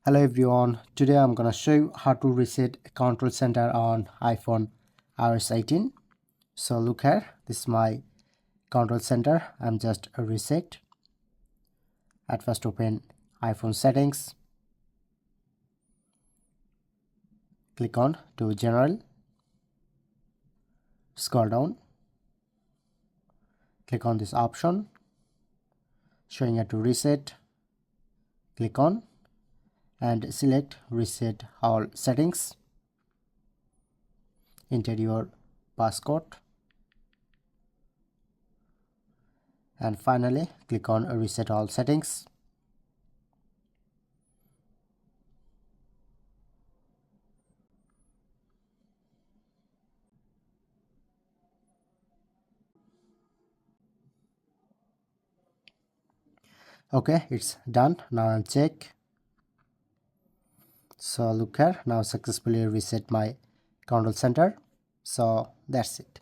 Hello everyone, today I'm gonna show you how to reset control center on iPhone iOS 18. So look here, this is my control center. I'm just a reset. At first open iPhone settings, click on to general, scroll down, click on this option showing it to reset, click on and select reset all settings, enter your passcode and finally click on reset all settings. Okay, it's done. Now I'm check. So look here, now successfully reset my control center. So that's it.